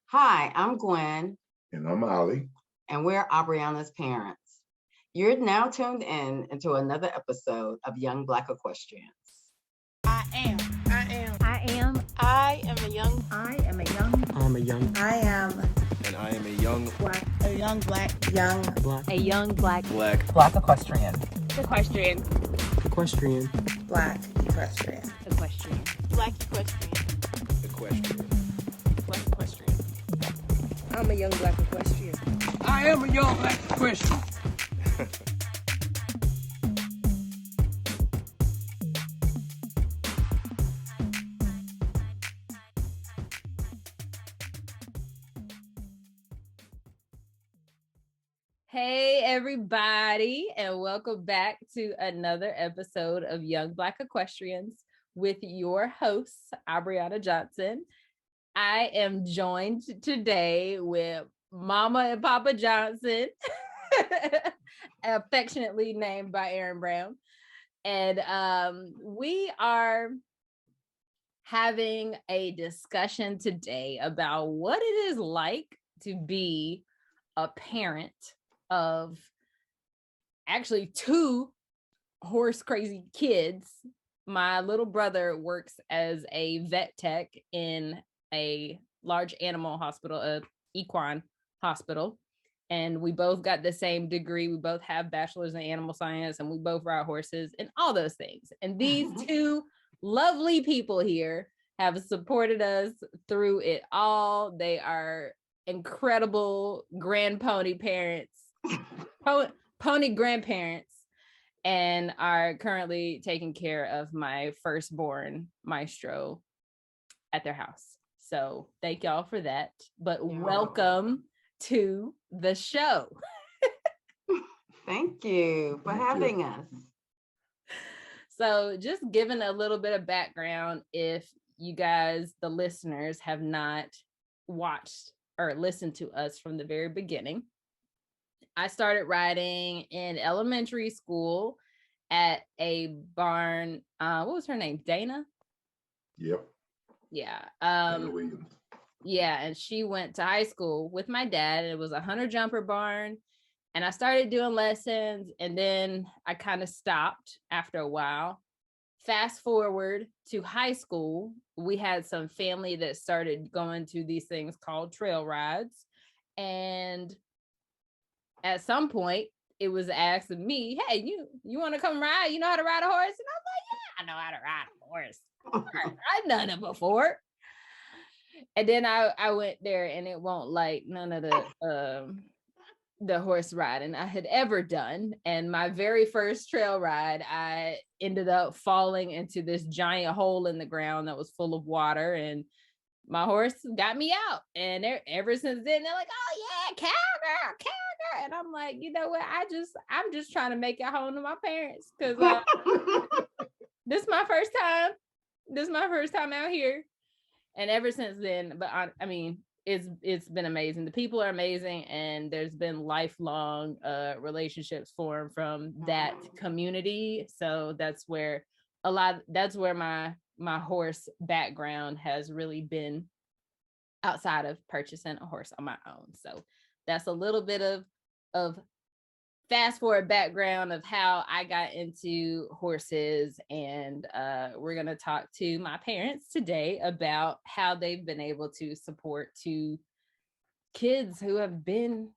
Hi, I'm Gwen, And I'm Ollie. and we're Aubriana's parents. You're now tuned in into another episode of Young Black Equestrians. I am. I am. I am. I am a young. I am a young. I'm a young. I am. And I am a young Black. A young black. Young. Black. A young black. Black equestrian. Equestrian. Equestrian. Black equestrian. Equestrian. Black equestrian. equestrian. Black equestrian. I'm a young black equestrian. I am a young black equestrian. Hey, everybody, and welcome back to another episode of Young Black Equestrians with your host, Aubriana Johnson. I am joined today with Mama and Papa Johnson, affectionately named by Aaron Brown. And we are having a discussion today about what it is like to be a parent of actually two horse crazy kids. My little brother works as a vet tech in a large animal hospital, a equine hospital, and we both got the same degree. We both have bachelor's in animal science, and we both ride horses and all those things. And these two lovely people here have supported us through it all. They are incredible grand pony parents, pony grandparents, and are currently taking care of my firstborn Maestro at their house. So thank y'all for that. But welcome to the show. Thank you for having us. So just giving a little bit of background, if you guys, the listeners, have not watched or listened to us from the very beginning, I started riding in elementary school at a barn. What was her name? Dana? Yep. Yeah. Dana Williams. Yeah, and she went to high school with my dad. And it was a hunter jumper barn. And I started doing lessons, and then I kind of stopped after a while. Fast forward to high school, we had some family that started going to these things called trail rides. And at some point, it was asked of me, hey, you want to come ride? You know how to ride a horse? And I'm like, yeah, I know how to ride a horse. I've done it before. And then I went there, and it won't like none of the horse riding I had ever done. And my very first trail ride, I ended up falling into this giant hole in the ground that was full of water, and my horse got me out. And ever since then, they're like, oh yeah, cowgirl. And I'm like, you know what? I'm just trying to make it home to my parents, because this is my first time. This is my first time out here. And ever since then, but I mean, it's been amazing. The people are amazing, and there's been lifelong relationships formed from that community. So that's where my horse background has really been, outside of purchasing a horse on my own. So that's a little bit of fast forward background of how I got into horses. And we're going to talk to my parents today about how they've been able to support two kids who have been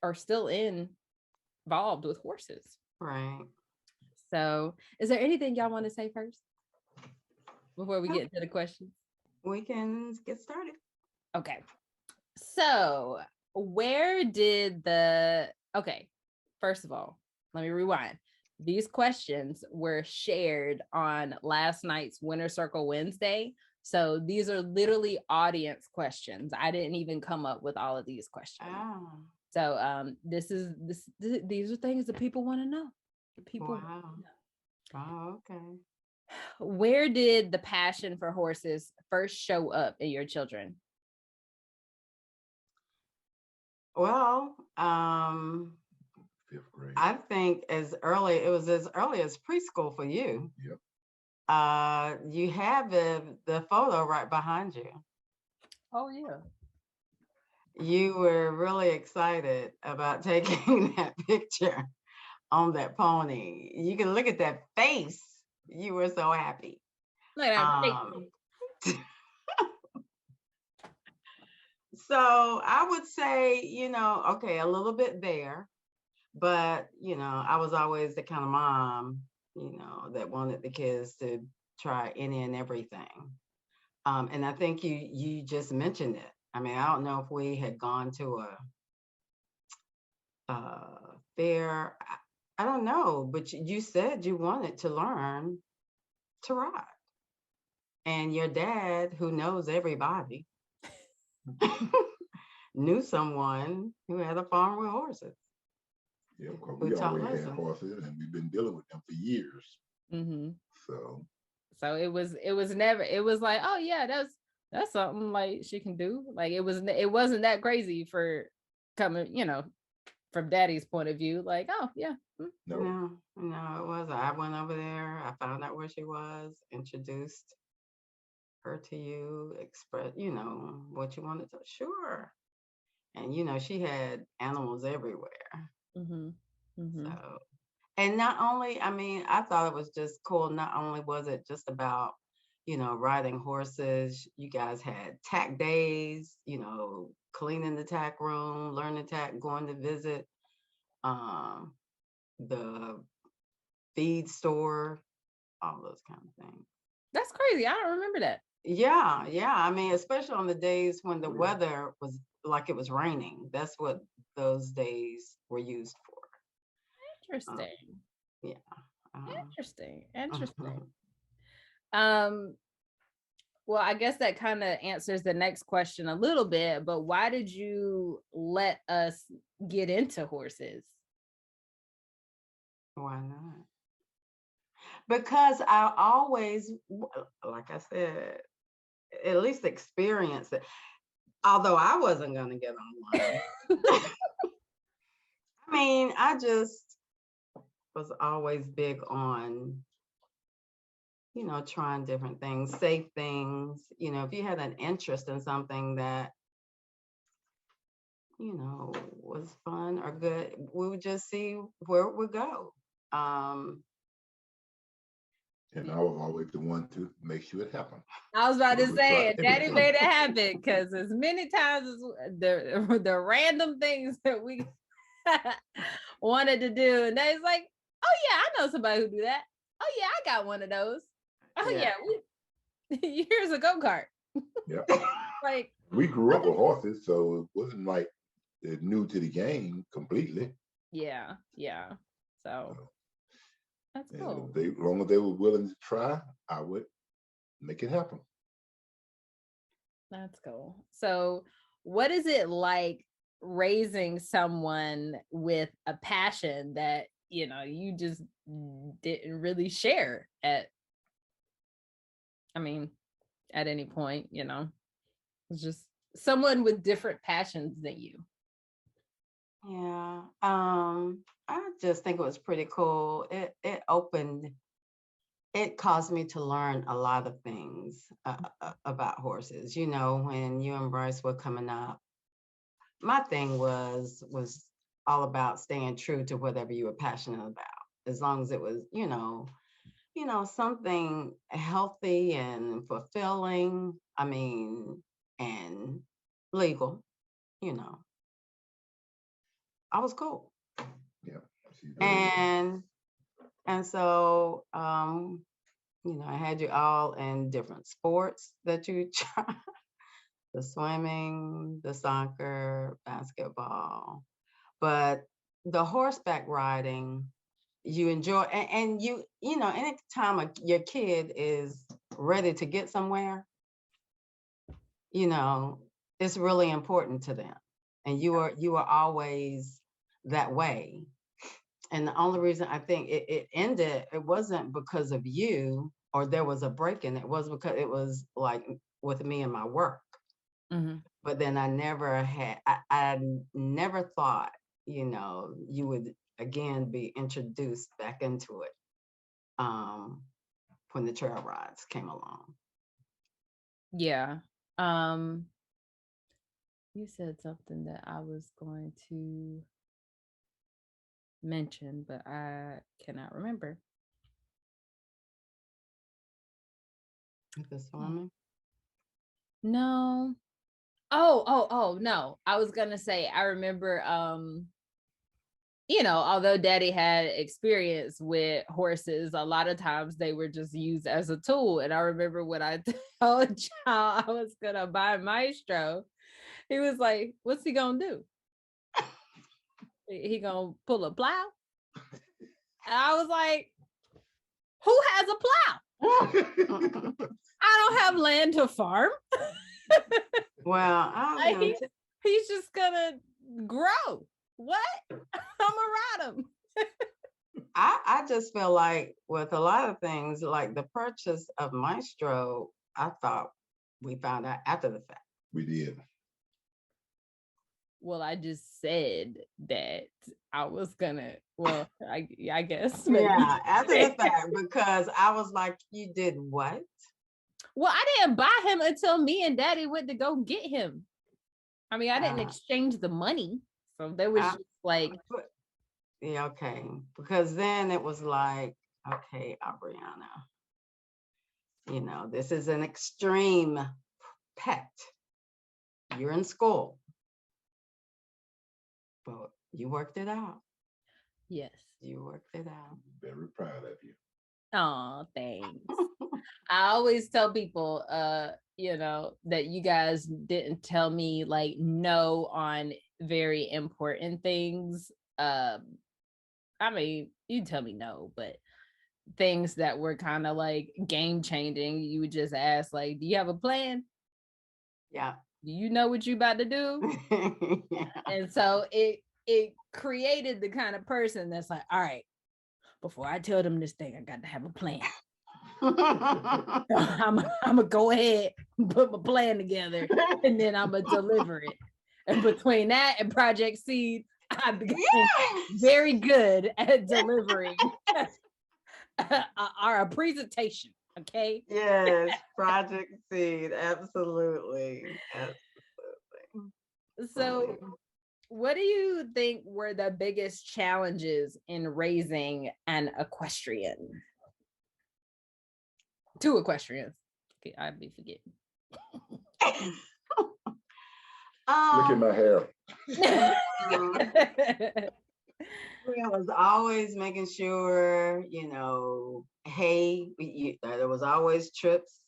or still involved with horses. Right. So is there anything y'all want to say first before we get into the questions? We can get started. Okay. So first of all, let me rewind. These questions were shared on last night's Winter Circle Wednesday. So these are literally audience questions. I didn't even come up with all of these questions. Oh. So these are things that people want to know. Wow. Oh, okay. Where did the passion for horses first show up in your children? Well, Fifth grade. I think it was as early as preschool for you. Yep. You have the photo right behind you. Oh yeah. you were really excited about taking that picture on that pony. You can look at that face. You were so happy. Look at that face. Um, so I would say, okay, a little bit there, but I was always the kind of mom, that wanted the kids to try any and everything. And I think you just mentioned it. I mean, I don't know if we had gone to a fair, I don't know, but you said you wanted to learn to ride. And your dad, who knows everybody, knew someone who had a farm with horses. Yeah, because Who we taught already had lessons. horses and we've been dealing with them for years. Mm-hmm. So it was never, it was like, oh yeah, that's something like she can do. Like it wasn't that crazy for coming, from daddy's point of view. Like, oh yeah. no. No, it wasn't. I went over there, I found out where she was, introduced her to you, express, what you wanted to, sure. And she had animals everywhere. Mm-hmm. Mm-hmm. So, and not only, I mean, I thought it was just cool. Not only was it just about, riding horses, you guys had tack days, cleaning the tack room, learning tack, going to visit the feed store, all those kind of things. That's crazy. I don't remember that. Yeah. I mean, especially on the days when the Oh, yeah. weather was like it was raining. That's what those days were used for. Interesting. Yeah. Interesting. Well, I guess that kind of answers the next question a little bit, but why did you let us get into horses? Why not? Because I always, like I said, at least experience it. Although I wasn't going to get on one. I mean, I just was always big on, trying different things, safe things. If you had an interest in something that, was fun or good, we would just see where it would go. And I was always the one to make sure it happened. I was about to say it. Daddy everything. made it happen because as many times as the random things that we wanted to do, and Daddy's like, "Oh yeah, I know somebody who do that. Oh yeah, I got one of those. Oh yeah, here's a go-kart." Yeah. Like We grew up with horses, so it wasn't like they're new to the game completely. yeah. So that's And cool. as long as they were willing to try, I would make it happen. That's cool. So what is it like raising someone with a passion that, you just didn't really share at any point, it's just someone with different passions than you. Yeah. I just think it was pretty cool. It caused me to learn a lot of things about horses. When you and Bryce were coming up, my thing was all about staying true to whatever you were passionate about, as long as it was, something healthy and fulfilling. I mean, and legal, I was cool. Yeah. And so, I had you all in different sports that you try, the swimming, the soccer, basketball, but the horseback riding, you enjoy, and anytime your kid is ready to get somewhere, it's really important to them. And you are always that way. And the only reason I think it ended, it wasn't because of you or there was a break in it. It was because it was like with me and my work. Mm-hmm. But then I never thought, you would again be introduced back into it when the trail rides came along. Yeah. You said something that I was going to mention, but I cannot remember. The swimming. No. Oh, no. I was gonna say, I remember, although daddy had experience with horses, a lot of times they were just used as a tool. And I remember when I told y'all I was gonna buy Maestro, he was like, what's he gonna do? He gonna pull a plow? And I was like, who has a plow? I don't have land to farm. Well, He's just gonna grow. What? I'm gonna ride him. I just feel like with a lot of things, like the purchase of Maestro, I thought we found out after the fact. We did. Well, I just said that I was gonna. Well, I guess. Yeah, after the fact, because I was like, you did what? Well, I didn't buy him until me and daddy went to go get him. I mean, I didn't exchange the money. So there was just like. Yeah, okay. Because then it was like, okay, Aubriana, this is an extreme pet. You're in school. But you worked it out. Yes. You worked it out. Very proud of you. Oh, thanks. I always tell people, that you guys didn't tell me like no on very important things. I mean, you tell me no, but things that were kind of like game changing, you would just ask, like, do you have a plan? Yeah. Do you know what you about to do? Yeah. And so it created the kind of person that's like, all right, before I tell them this thing, I got to have a plan. I'm gonna go ahead and put my plan together, and then I'm gonna deliver it. And between that and Project Seed, I've become very good at delivering our presentation. Okay. Yes, Project Seed, absolutely. So, what do you think were the biggest challenges in raising an equestrian? 2 equestrians. Okay, I'd be forgetting. Look at my hair. I was always making sure, hey, there was always trips,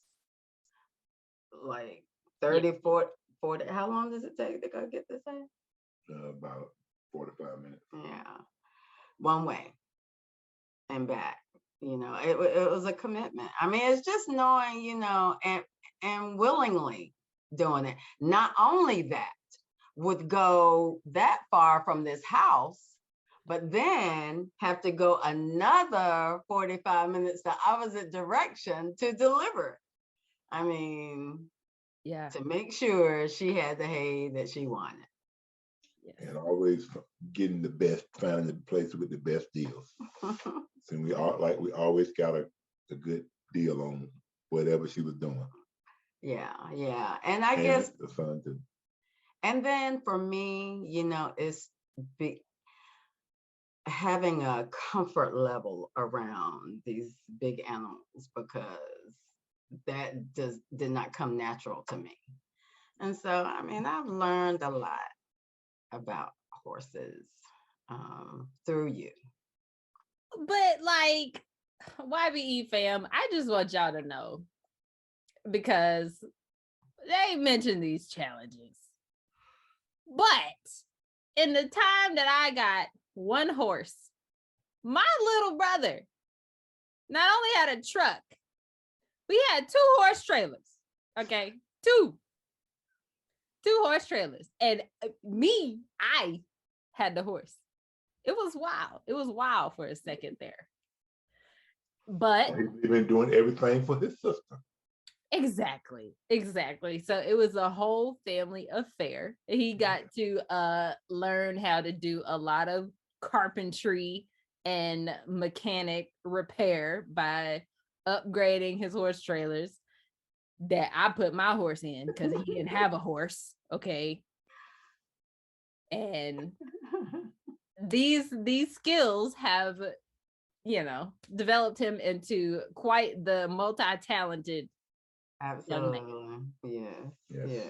like 30, 40, how long does it take to go get this thing? About 45 minutes. Yeah, one way and back. It was a commitment. I mean, it's just knowing, and willingly doing it. Not only that, would go that far from this house, but then have to go another 45 minutes the opposite direction to deliver it. I mean, yeah, to make sure she had the hay that she wanted. And always getting the best, finding the place with the best deals. And we always got a good deal on whatever she was doing. Yeah. And I guess the fun too. And then for me, it's having a comfort level around these big animals, because that did not come natural to me. And so, I mean, I've learned a lot about horses through you. but like, YBE fam, I just want y'all to know, because they mentioned these challenges, but in the time that I got one horse, my little brother not only had a truck, we had 2 horse trailers. Okay, 2 horse trailers, and I had the horse. It was wild. It was wild for a second there. But he's been doing everything for his sister. Exactly. So it was a whole family affair. He got to learn how to do a lot of carpentry and mechanic repair by upgrading his horse trailers that I put my horse in, because he didn't have a horse. Okay. And these skills have, developed him into quite the multi-talented young man. Absolutely. Yes. Yes. Yes.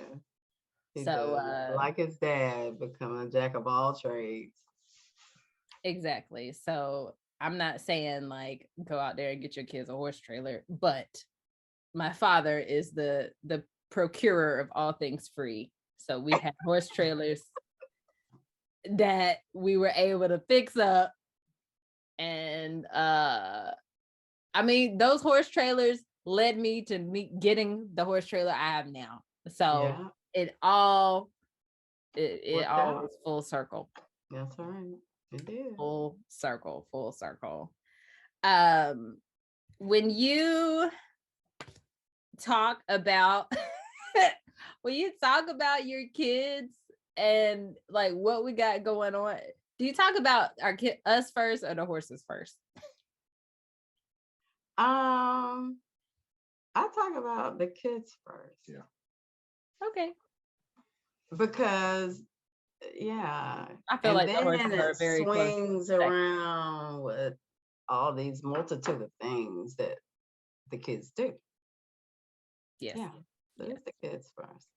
He So, does. Like his dad, becoming a jack of all trades. exactly. So I'm not saying like go out there and get your kids a horse trailer, but my father is the procurer of all things free. So we had horse trailers that we were able to fix up. And I mean, those horse trailers led me to getting the horse trailer I have now. So Yeah. it all Worked all out. was full circle. That's right. It did. Full circle. When you talk about your kids and like what we got going on, do you talk about us first or the horses first? I talk about the kids first. Yeah. Okay. Because yeah. I feel and like the then horses are it very close. swings around with all these multitude of things that the kids do. Yes. Yeah. So it's the kids first.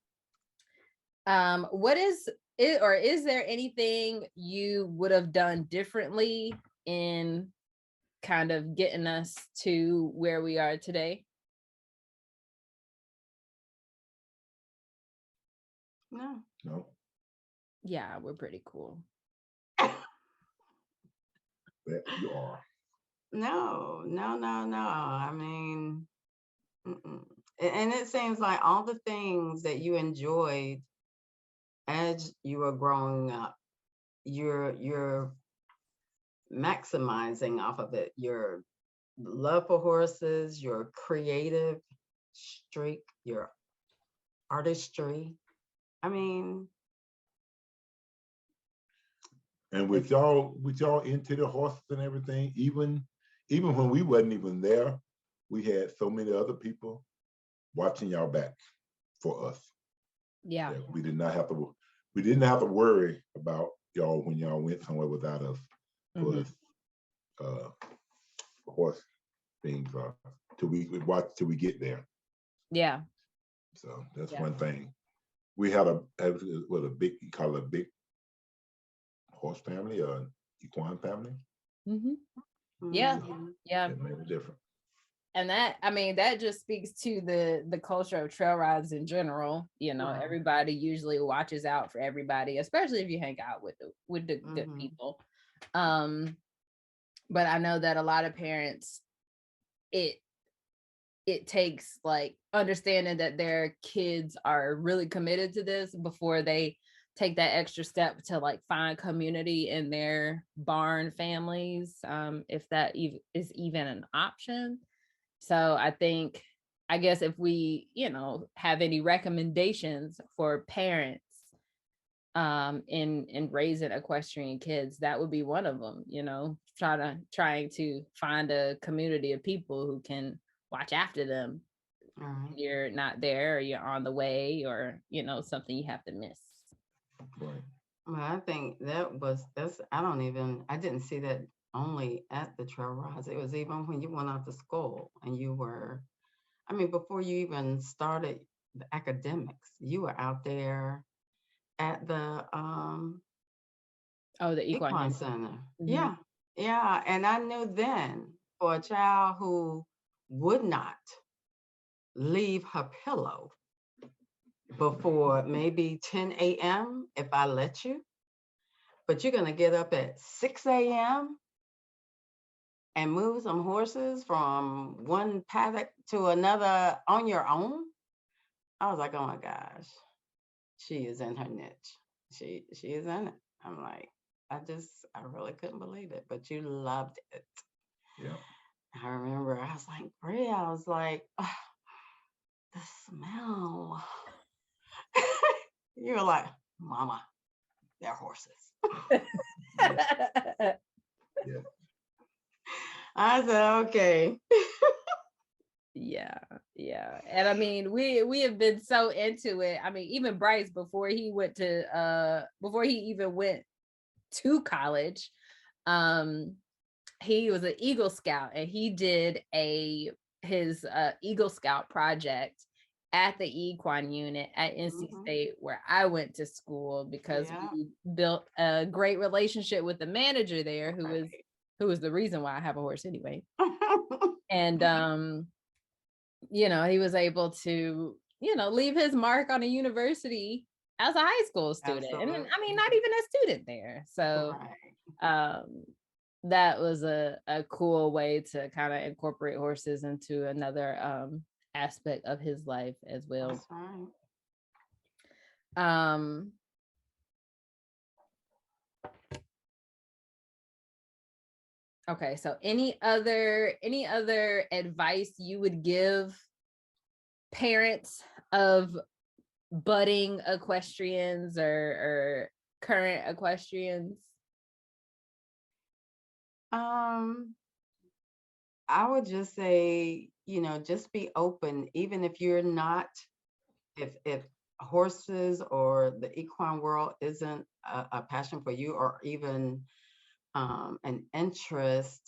What is it, or is there anything you would have done differently in kind of getting us to where we are today? No. No. Yeah, we're pretty cool. That you are. No. I mean, and it seems like all the things that you enjoyed as you were growing up, you're maximizing off of it. Your love for horses, your creative streak, your artistry. I mean, And with y'all into the horses and everything, even when we wasn't even there, we had so many other people watching y'all back for us. Yeah. that we didn't have to worry about y'all when y'all went somewhere without us. Was horse things till we watch till we get there. Yeah. So that's one thing. We had a big, you call it a big horse family or equine family. Yeah. It made a difference. And that just speaks to the culture of trail rides in general. Everybody usually watches out for everybody, especially if you hang out with the good people. But I know that a lot of parents, it takes like understanding that their kids are really committed to this before they take that extra step to like find community in their barn families, if that is even an option. So I guess if we, have any recommendations for parents in raising equestrian kids, that would be one of them, trying to find a community of people who can watch after them. You're not there, or you're on the way, or, something you have to miss. Right. Well, I think I didn't see that only at the trail rides. It was even when you went out to school and you were, before you even started the academics, you were out there at the the equine center. Yeah. And I knew then, for a child who would not leave her pillow before maybe 10 a.m. if I let you, but you're gonna get up at 6 a.m. and move some horses from one paddock to another on your own. I was like, oh my gosh, she is in her niche. She is in it. I'm like, I really couldn't believe it, but you loved it. Yeah. I remember I was like, Bria, I was like, oh, the smell. You were like, Mama, they're horses. Yeah. I said, okay. Yeah. And I mean, we have been so into it. I mean, even Bryce, before he even went to college, he was an Eagle Scout, and he did his Eagle Scout project at the equine unit at NC State, where I went to school, because we built a great relationship with the manager there, who was the reason why I have a horse anyway. And he was able to, leave his mark on a university as a high school student. Absolutely. And I mean, not even a student there. So that was a cool way to kind of incorporate horses into another aspect of his life as well. That's right. Okay, so any other advice you would give parents of budding equestrians or current equestrians? I would just say, just be open, even if you're not, if horses or the equine world isn't a passion for you, or even an interest,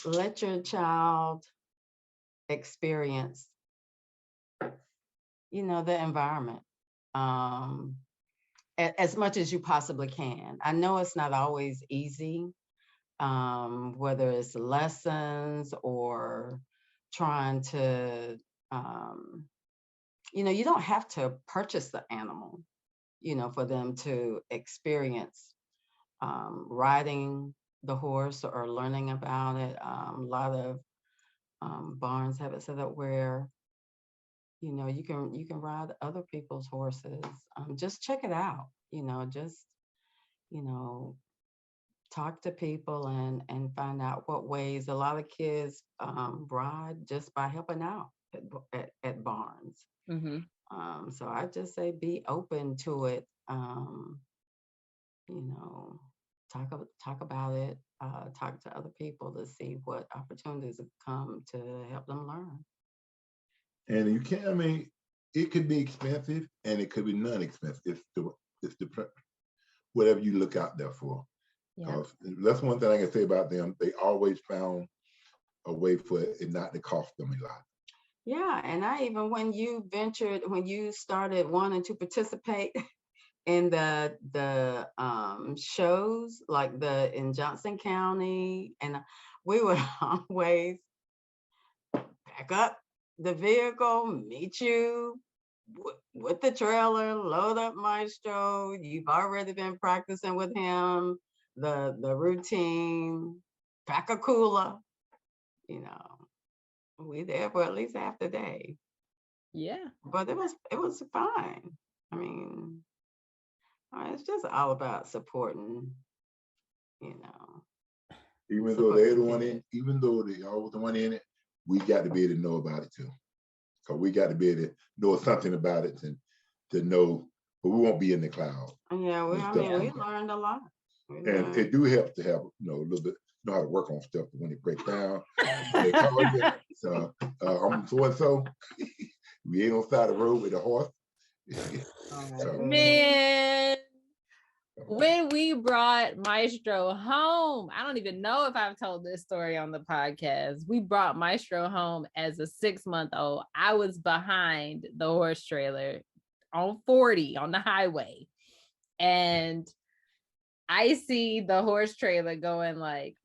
let your child experience, the environment as much as you possibly can. I know it's not always easy, whether it's lessons or trying to, you don't have to purchase the animal, for them to experience riding the horse or learning about it. A lot of barns have it set up where, you can ride other people's horses. Just check it out, talk to people and find out what ways. A lot of kids ride just by helping out at barns. So I just say be open to it. Talk about it. Talk to other people to see what opportunities come to help them learn. And you can't. I mean, it could be expensive and it could be non-expensive. It's the whatever you look out there for. Yeah. That's one thing I can say about them. They always found a way for it not to cost them a lot. Yeah, and when you started wanting to participate in the shows, like in Johnson County, and we would always pack up the vehicle, meet you with the trailer, load up Maestro. You've already been practicing with him, the routine, pack a cooler, we there for at least half the day. Yeah. But it was fine. I mean, it's just all about supporting, Even though they're the one in, even though they always the one in it, we got to be able to know about it too. Because we got to be able to know something about it to know, but we won't be in the cloud. Yeah, we learned a lot. And it do help to have, a little bit, know how to work on stuff when it breaks down. They call you, so I'm so-and-so. We ain't on the side of the road with a horse. Man, when we brought Maestro home, I don't even know if I've told this story on the podcast. We brought Maestro home as a 6-month-old. I was behind the horse trailer on 40 on the highway, and I see the horse trailer going like,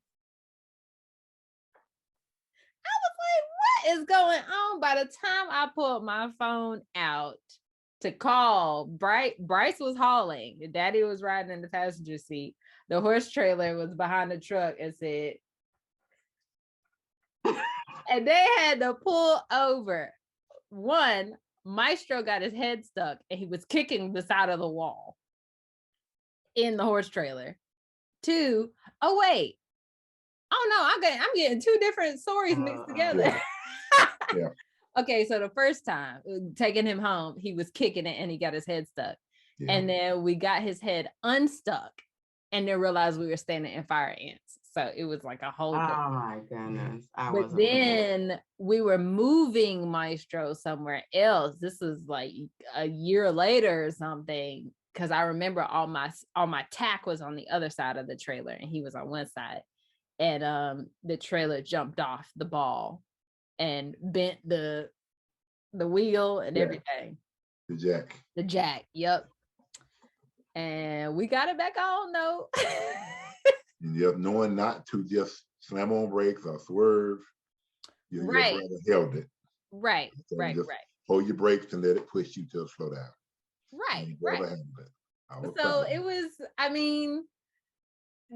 I was like, what is going on? By the time I pulled my phone out to call, Bryce was hauling. Daddy was riding in the passenger seat. The horse trailer was behind the truck and said, and they had to pull over. One, Maestro got his head stuck and he was kicking the side of the wall in the horse trailer. 2, oh wait, oh no, I'm getting 2 different stories mixed together. Yeah. Okay, so the first time taking him home, he was kicking it and he got his head stuck. Yeah. And then we got his head unstuck and then realized we were standing in fire ants. So it was like a whole Oh different. my goodness. I But wasn't. then we were moving Maestro somewhere else. This was like a year later or something. Cause I remember all my tack was on the other side of the trailer and he was on one side. And the trailer jumped off the ball and bent the wheel and everything. The jack. The jack, yep. And we got it back on though. And yep, knowing not to just slam on brakes or swerve. Your Right. brother held it. Right, So right, just right. hold your brakes and let it push you to slow down. Right, And your right. brother handled it. I was So proud of it him. was, I mean,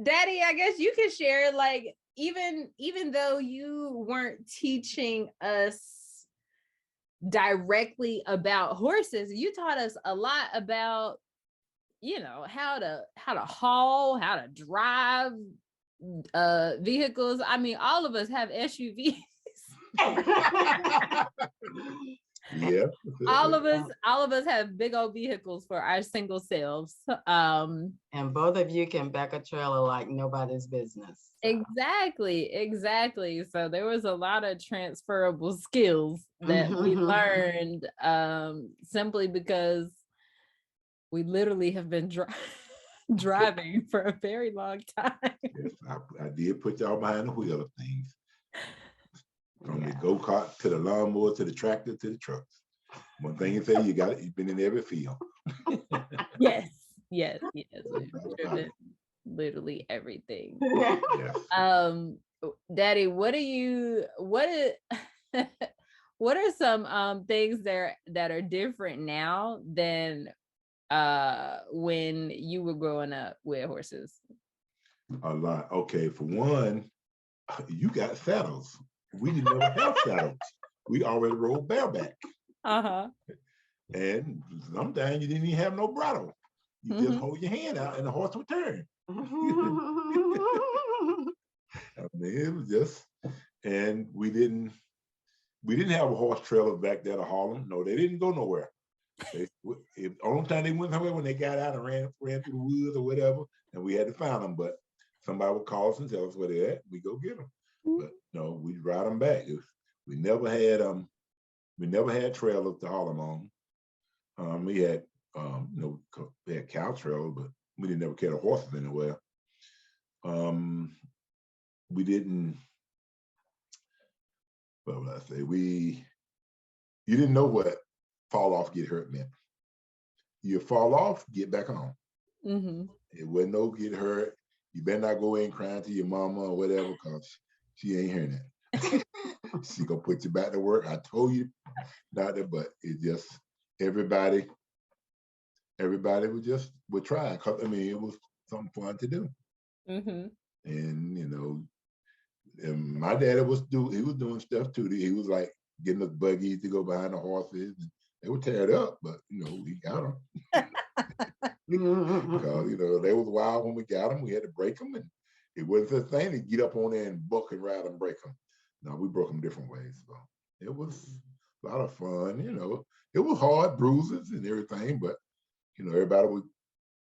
Daddy, I guess you can share, like, even though you weren't teaching us directly about horses, you taught us a lot about, you know, how to haul, how to drive vehicles. I mean, all of us have SUVs. Yeah. all of us have big old vehicles for our single selves. And both of you can back a trailer like nobody's business. So. Exactly. So there was a lot of transferable skills that we learned simply because we literally have been driving for a very long time. Yes, I did put y'all behind the wheel of things. From the go-kart to the lawnmower to the tractor to the trucks. One thing you say, you've been in every field. Yes. We've driven literally everything. Yes. Daddy, what are some things that are different now than when you were growing up with horses? A lot. Okay, for one, you got saddles. We didn't never have saddles. We already rode bareback. Uh-huh. And sometimes you didn't even have no bridle. You just hold your hand out and the horse would turn. I mean, it was just, and we didn't have a horse trailer back there to haul them. No, they didn't go nowhere. The only time they went somewhere when they got out and ran through the woods or whatever, and we had to find them. But somebody would call us and tell us where they're at. We go get them. But no, we'd ride them back. We never had trailers to haul them on. We had we had cow trailers, but we didn't never carry horses anywhere. We didn't. What would I say? You didn't know what fall off, get hurt meant. You fall off, get back on. It wasn't no get hurt. You better not go in crying to your mama or whatever, because she ain't hearing that. She gonna put you back to work. I told you not that, but it just everybody would try. Cause I mean, it was something fun to do. And you know, and my daddy was doing stuff too. He was like getting the buggies to go behind the horses. And they were teared up, but you know, we got them. Because you know, they was wild when we got them. We had to break them, and it wasn't the thing to get up on there and buck and ride and break them. No, we broke them different ways. So it was a lot of fun. You know, it was hard, bruises and everything, but you know, everybody would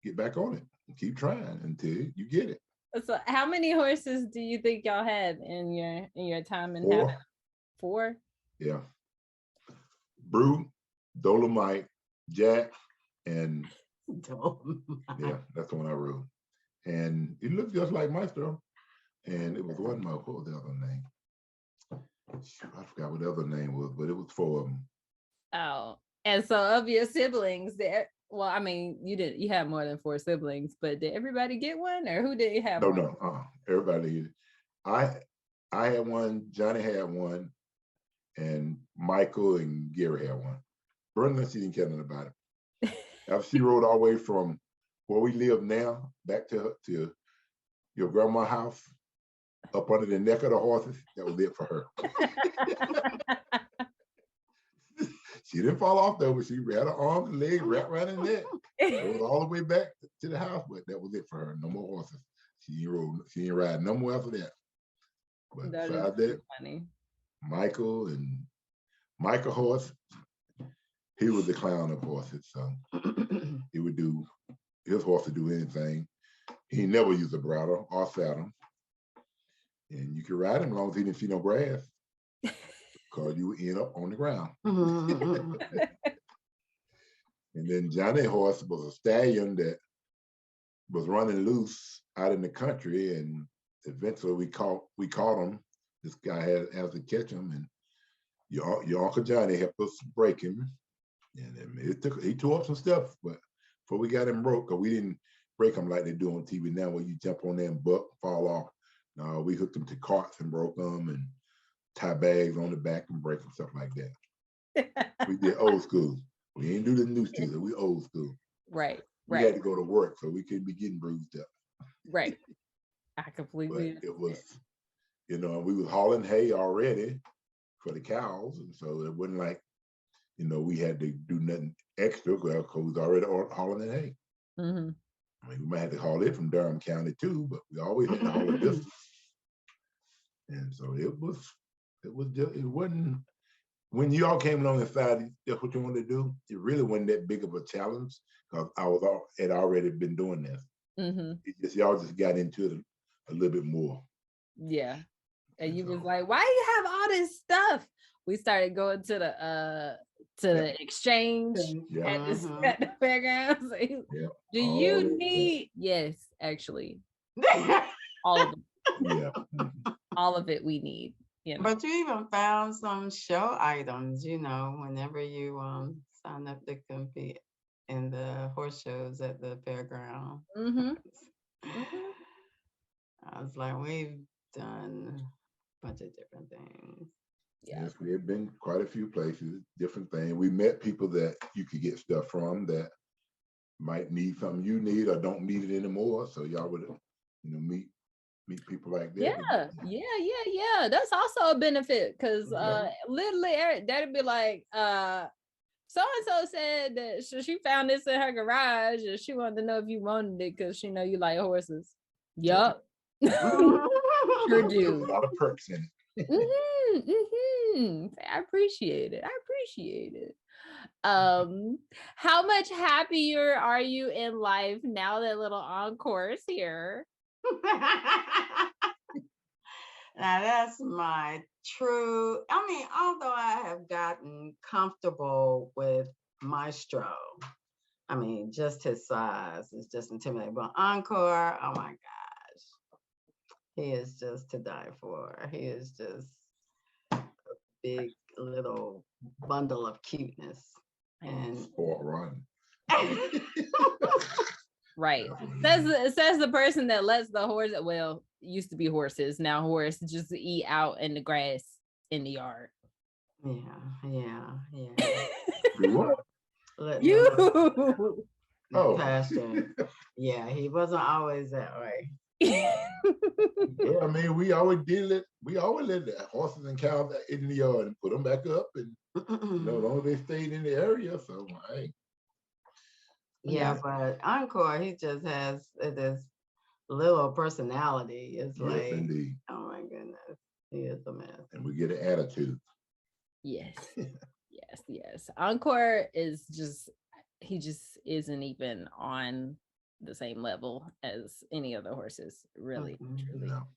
get back on it and keep trying until you get it. So how many horses do you think y'all had in your time in 4. having 4? Yeah. Brew, Dolomite, Jack, and yeah, that's the one I rode. And it looked just like Maestro. And it was what was the other name? I forgot what the other name was, but it was 4 of them. Oh, and so of your siblings, well, I mean, you had more than 4 siblings, but did everybody get one, or who did have one? No, everybody. I had one, Johnny had one, and Michael and Gary had one. Brenda, she didn't care nothing about it. After she rode all the way from where we live now back to your grandma's house, up under the neck of the horses, that was it for her. She didn't fall off though, but she had her arms and legs wrapped around her neck. It was all the way back to the house, but that was it for her. No more horses. She ain't ride no more after that. But besides that, funny. Michael horse, he was the clown of horses. So his horse would do anything. He never used a bridle or saddle. And you can ride him as long as he didn't see no grass. Because you would end up on the ground. Mhm. And then Johnny horse was a stallion that was running loose out in the country, and eventually we caught him. This guy had to catch him, and your Uncle Johnny helped us break him. And then he tore up some stuff, but before we got him broke, because we didn't break him like they do on TV now, where you jump on there and buck, fall off. No, we hooked him to carts and broke them, and tie bags on the back and break them, stuff like that. We did old school. We ain't do the new school. We old school. Right. We had to go to work, so we couldn't be getting bruised up. Right. I completely. But it was, we was hauling hay already for the cows, and so it wasn't like, we had to do nothing extra because we was already hauling the hay. Mm-hmm. I mean, we might have to haul it from Durham County too, but we always had to haul the distance. And so it wasn't, when you all came along and decided that's what you wanted to do, it really wasn't that big of a challenge because had already been doing this. Mm-hmm. Y'all just got into it a little bit more. Yeah. And you was like, why do you have all this stuff? We started going to the exchange at the fairgrounds. Do you need? Yes, actually, all of it. Yeah. All of it we need. But you even found some show items, whenever you sign up to compete in the horse shows at the fairground. Mm-hmm. I was like, we've done a bunch of different things. Yeah. Yes, we have been quite a few places, different things. We met people that you could get stuff from that might need something you need or don't need it anymore. So y'all would, meet people like that. Yeah. That's also a benefit because literally that'd be like, so-and-so said that she found this in her garage and she wanted to know if you wanted it because she know you like horses. Yup. Sure do. A lot of perks in it. I appreciate it. How much happier are you in life now that little Encore is here? Now that's my true, although I have gotten comfortable with Maestro, just his size is just intimidating. But Encore, oh my gosh, he is just to die for. He is just a big little bundle of cuteness. And Sport run. Right. Says the person that lets the horse, well, used to be horses, now horse just eat out in the grass in the yard. Yeah. Pasture. Yeah, he wasn't always that way. Yeah, we always did it. We always let the horses and cows in the yard and put them back up, and as long as they stayed in the area. So, yeah, but Encore, he just has this little personality. It's yes, like, indeed. Oh my goodness, he is a mess. And we get an attitude. Yes. Yes. Encore is he just isn't even on the same level as any other horses, really, truly. No.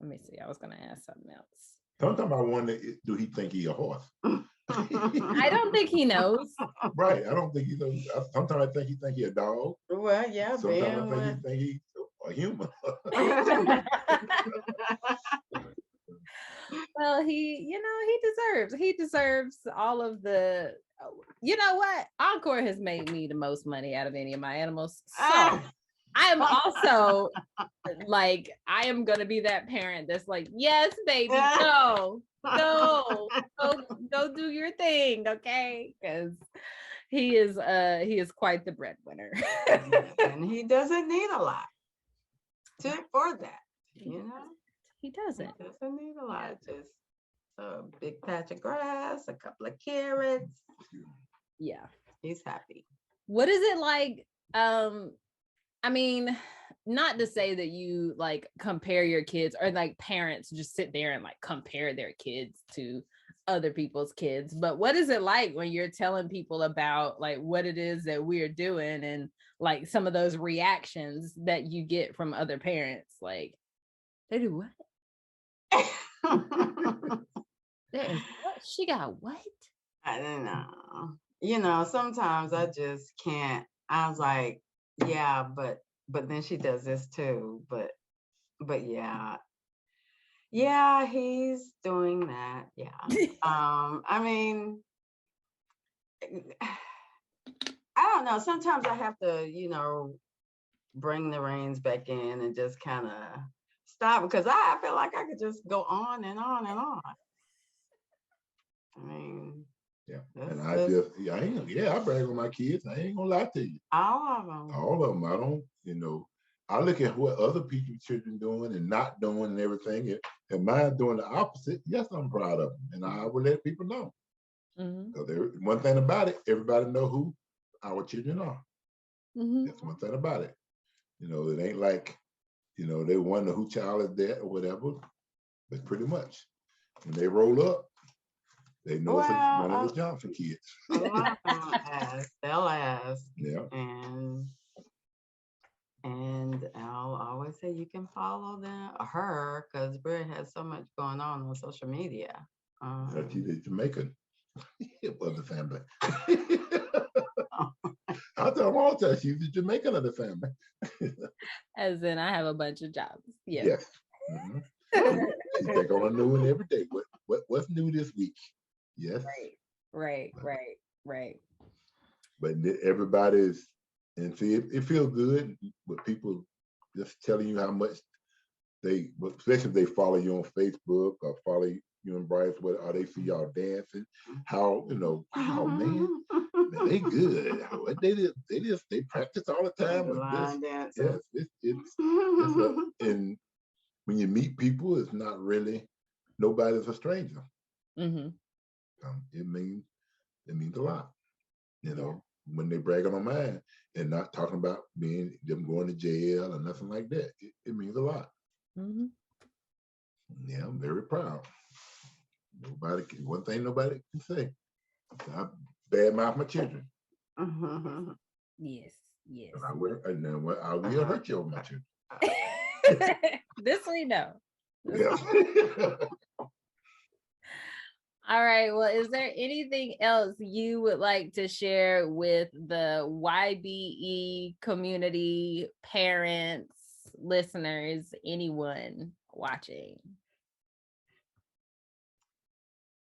Let me see. I was gonna ask something else. Sometimes I wonder, do he think he a horse? I don't think he knows. Right. I don't think he knows. Sometimes I think he a dog. Well, yeah. Sometimes I think he a human. Well, he deserves all of the, you know what? Encore has made me the most money out of any of my animals. So I am also like, I am going to be that parent that's like, yes, baby, go do your thing. Okay. Because he is quite the breadwinner. And he doesn't need a lot for that, He doesn't. He doesn't need a lot. Just a big patch of grass, a couple of carrots. Yeah. He's happy. What is it like? Not to say that you like compare your kids or like parents just sit there and like compare their kids to other people's kids, but what is it like when you're telling people about like what it is that we're doing and like some of those reactions that you get from other parents? Like, they do what? There is what? She got what? I don't know. You know, sometimes I just can't. I was like, yeah, but then she does this too. But yeah. Yeah, he's doing that. Yeah. I mean, I don't know. Sometimes I have to, you know, bring the reins back in and just kind of stop because I feel like I could just go on and on and on. I mean, Yeah. that's And I just, I brag on my kids. I ain't gonna lie to you. all of them. All of them. I don't, you know, I look at what other people's children doing and not doing and everything. And mine doing the opposite. Yes, I'm proud of them. And I will let people know. Mhm. So one thing about it, everybody know who our children are. Mhm. That's one thing about it. You know, it ain't like, you know, they wonder who child is that or whatever. But pretty much when they roll up, they know it's one of the Johnson kids. A lot of them ask. They'll ask. Yeah. And I'll always say you can follow them, her, because Britt has so much going on social media. She's a Jamaican of the family. I tell them all the time, she's the Jamaican of the family. As in, I have a bunch of jobs. Yes. Yes. Mm-hmm. She take on a new one every day. What's new this week? Yes. Right. But everybody's, and see, it feels good with people just telling you how much they, especially if they follow you on Facebook or follow you and Bryce, or they see y'all dancing, how, you know, wow, man, they good. They practice all the time with this. Yes, and when you meet people, it's not really, nobody's a stranger. Mm-hmm. It means a lot, you know, when they bragging on mine and not talking about them going to jail or nothing like that. It means a lot. Mm-hmm. Yeah, I'm very proud. One thing nobody can say, I badmouth my children. Yes. And I will hurt you over my children. This we know. Yeah. All right. Well, is there anything else you would like to share with the YBE community, parents, listeners, anyone watching?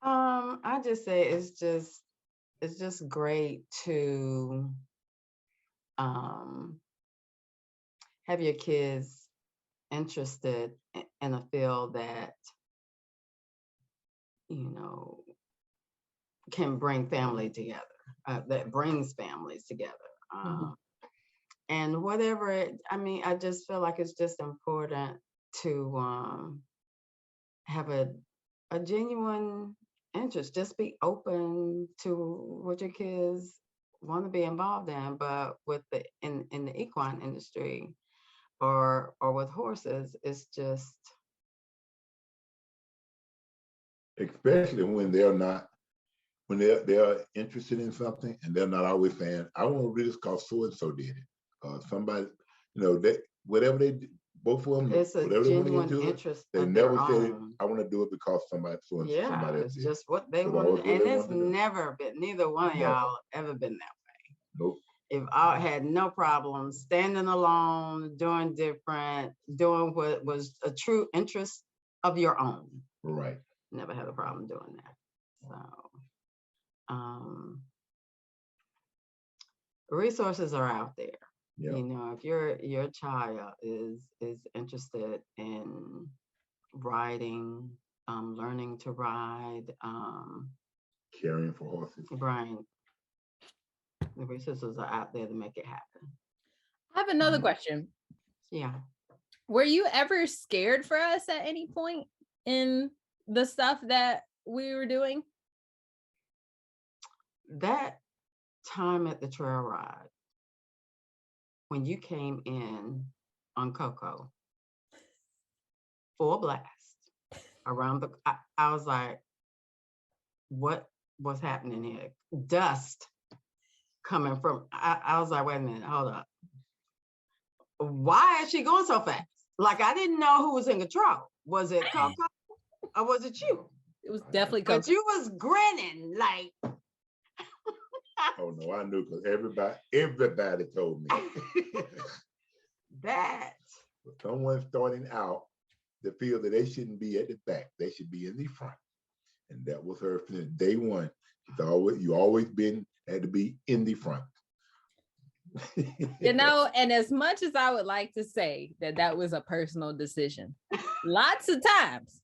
I just say it's just great to have your kids interested in a field that, you know, can bring family together, that brings families together. And whatever I just feel like it's just important to have a genuine interest. Just be open to what your kids want to be involved in, but with in the equine industry or with horses, it's just, especially when they're interested in something and they're not always saying, I want to do this because so and so did it. Somebody, you know, whatever they do, both of them, it's a whatever they want to genuine do, interest. they never say, I want to do it because somebody so and yeah, somebody else it's did. just what they want, and it's never been, neither one of y'all ever been that way. Nope. If I had no problem standing alone, doing what was a true interest of your own. Right. Never had a problem doing that. So, resources are out there. Yeah. You know, if your child is interested in riding, learning to ride, caring for horses. Brian, the resources are out there to make it happen. I have another question. Yeah. Were you ever scared for us at any point in the stuff that we were doing? That time at the trail ride, when you came in on Coco, full blast around I was like, what was happening here? Dust coming from, I was like, wait a minute, hold up. Why is she going so fast? Like, I didn't know who was in control. Was it Coco or was it you? It was definitely But Coco. you was grinning like. Oh no, I knew because everybody told me. That. Someone starting out to feel that they shouldn't be at the back, they should be in the front. And that was her since day one. You always been had to be in the front. You know, and as much as I would like to say that was a personal decision, lots of times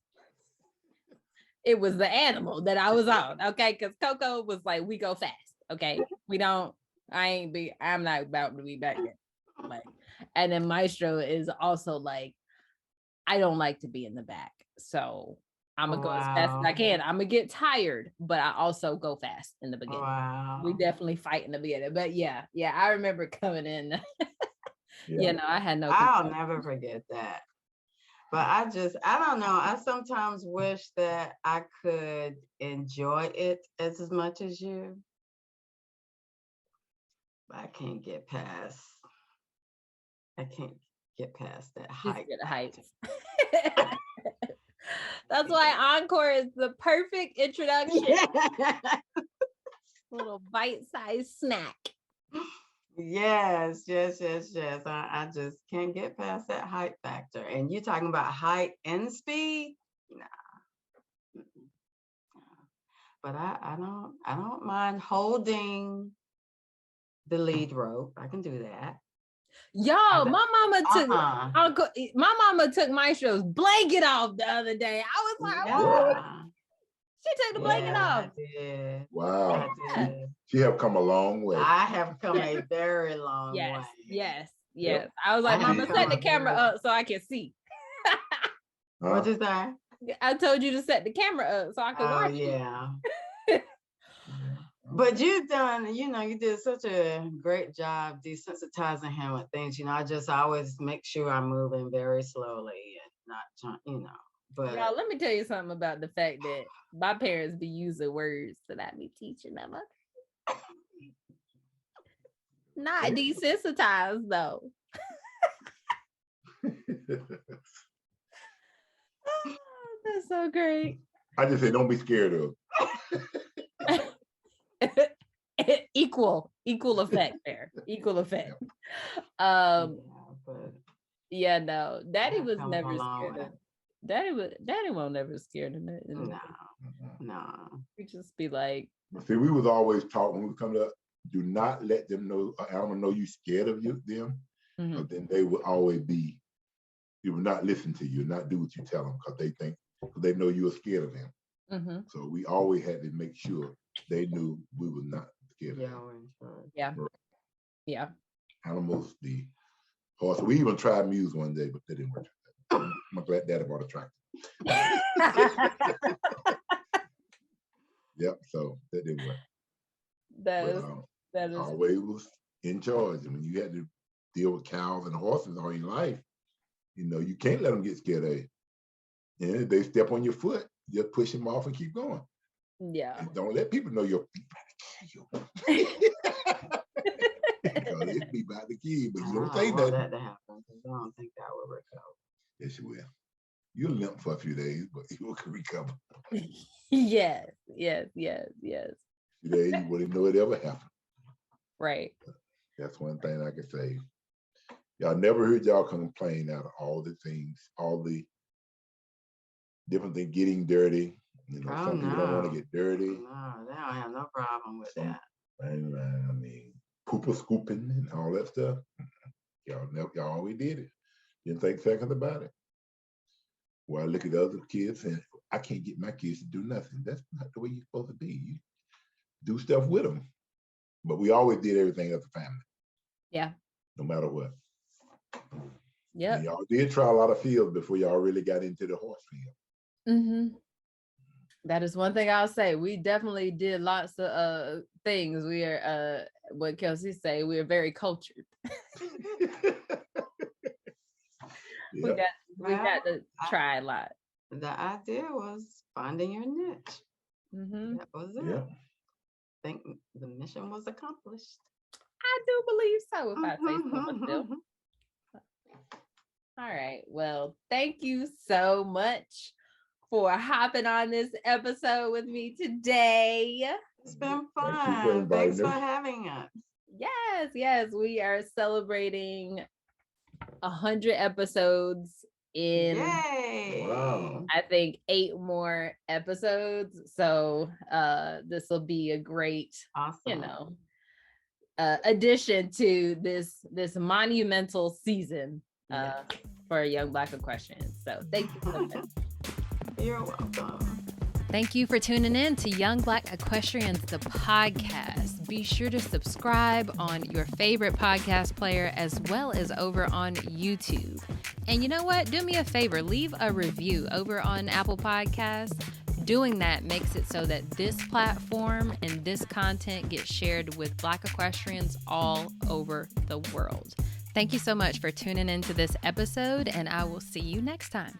it was the animal that I was on, okay? Because Coco was like, we go fast, okay? I'm not about to be back there. Like, and then Maestro is also like, I don't like to be in the back. So I'm gonna go as fast as I can. I'm gonna get tired, but I also go fast in the beginning. Wow. We definitely fight in the beginning. But yeah, I remember coming in. Yeah. You know, I had no I'll control. never forget that. But I don't know. I sometimes wish that I could enjoy it as much as you. But I can't get past that height. Heights. That's why Encore is the perfect introduction. Little bite-sized snack. Yes. I just can't get past that height factor. And you're talking about height and speed? Nah. But I don't mind holding the lead rope. I can do that. Yo, my mama took Maestro's blanket off the other day. I was like, what? She took the blanket off. I did. Wow. I did. She have come a long way. I have come a very long way. Yes. Yep. I was like, I Mama, have set the come a camera very- up so I can see. What'd you say? I told you to set the camera up so I could Oh, watch yeah. But you did such a great job desensitizing him with things. I just always make sure I'm moving very slowly and not, but Y'all, let me tell you something about the fact that my parents be using words that I be teaching them. Not desensitized though. Oh, that's so great. I just say don't be scared of. Equal effect there. Equal effect. but Yeah, no. Daddy I've was come a never long scared way. of Daddy won't never scared of nothing. No. We just be like, See, we was always taught when we come to, do not let them know, an animal know you scared of them. mhm. But then they will always be, you will not listen to you, not do what you tell them because they know you are scared of them. Mhm. So we always had to make sure they knew we were not scared of them. Yeah. Animals, the horse. We even tried Muse one day, but that didn't work. I'm glad Daddy bought a tractor. Yep, so that didn't work. That is Always was in charge. I mean, you had to deal with cows and horses all your life. You can't let them get scared of you. And if they step on your foot, just push them off and keep going. yeah. And don't let people know your feet about to kill you. Because it's be about to kill you, but you don't say I want nothing. that to happen because I don't think that will recover. Yes, you will. You'll limp for a few days, but you will recover. Yes. Few days, you wouldn't know it ever happened. Right. That's one thing I can say. Y'all never heard y'all complain out of all the things, all the different things, getting dirty. Some people don't want to get dirty. No, they don't have no problem with that. I mean, pooper scooping and all that stuff. Y'all always did it. Didn't think seconds about it. Well, I look at other kids and I can't get my kids to do nothing. That's not the way you're supposed to be. You do stuff with them. But we always did everything as a family. Yeah. No matter what. Yeah. Y'all did try a lot of fields before y'all really got into the horse field. Mm-hmm. That is one thing I'll say. We definitely did lots of things. We are what Kelsey say, we are very cultured. Yeah. We got to try a lot. The idea was finding your niche. Mhm. That was it. Yeah. I think the mission was accomplished. I do believe so, if I say so myself. All right. Well, thank you so much for hopping on this episode with me today. It's been Thank you for fun. Thanks inviting for us. having us. Yes, we are celebrating 100 episodes in Yay! Wow. I think 8 more episodes. So this will be a great, Awesome. addition to this monumental season Yes. for Young Black Equestrians. So thank you so much. You're welcome. Thank you for tuning in to Young Black Equestrians, the podcast. Be sure to subscribe on your favorite podcast player as well as over on YouTube. And you know what? Do me a favor, leave a review over on Apple Podcasts. Doing that makes it so that this platform and this content gets shared with Black equestrians all over the world. Thank you so much for tuning into this episode, and I will see you next time.